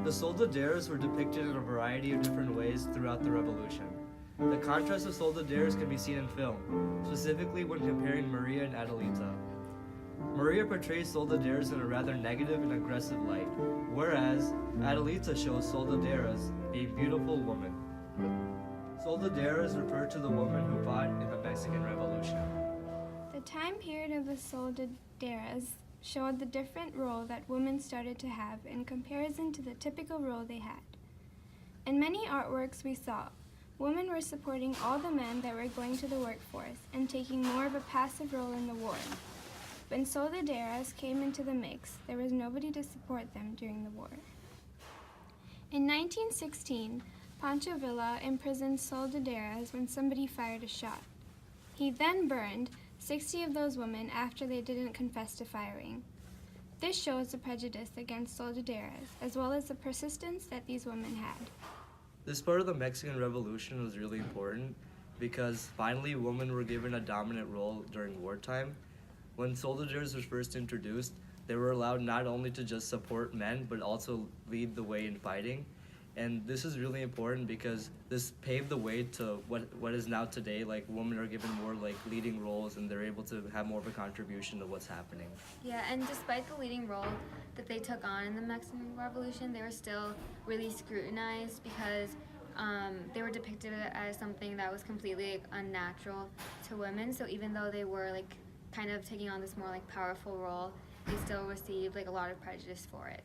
The soldaderas were depicted in a variety of different ways throughout the revolution. The contrast of soldaderas can be seen in film, specifically when comparing Maria and Adelita. Maria portrays soldaderas in a rather negative and aggressive light, whereas Adelita shows soldaderas being beautiful women. Soldaderas refer to the women who fought in the Mexican Revolution. The time period of the soldaderas showed the different role that women started to have in comparison to the typical role they had. In many artworks we saw, women were supporting all the men that were going to the workforce and taking more of a passive role in the war. When soldaderas came into the mix, there was nobody to support them during the war. In 1916, Pancho Villa imprisoned soldaderas when somebody fired a shot. He then burned 60 of those women after they didn't confess to firing. This shows the prejudice against soldaderas, as well as the persistence that these women had. This part of the Mexican Revolution was really important because finally women were given a dominant role during wartime. When soldaderas were first introduced, they were allowed not only to just support men, but also lead the way in fighting. And this is really important because this paved the way to what is now today, like women are given more like leading roles and they're able to have more of a contribution to what's happening. Yeah, and despite the leading role that they took on in the Mexican Revolution, they were still really scrutinized because they were depicted as something that was completely unnatural to women. So even though they were like kind of taking on this more like powerful role, they still received like a lot of prejudice for it.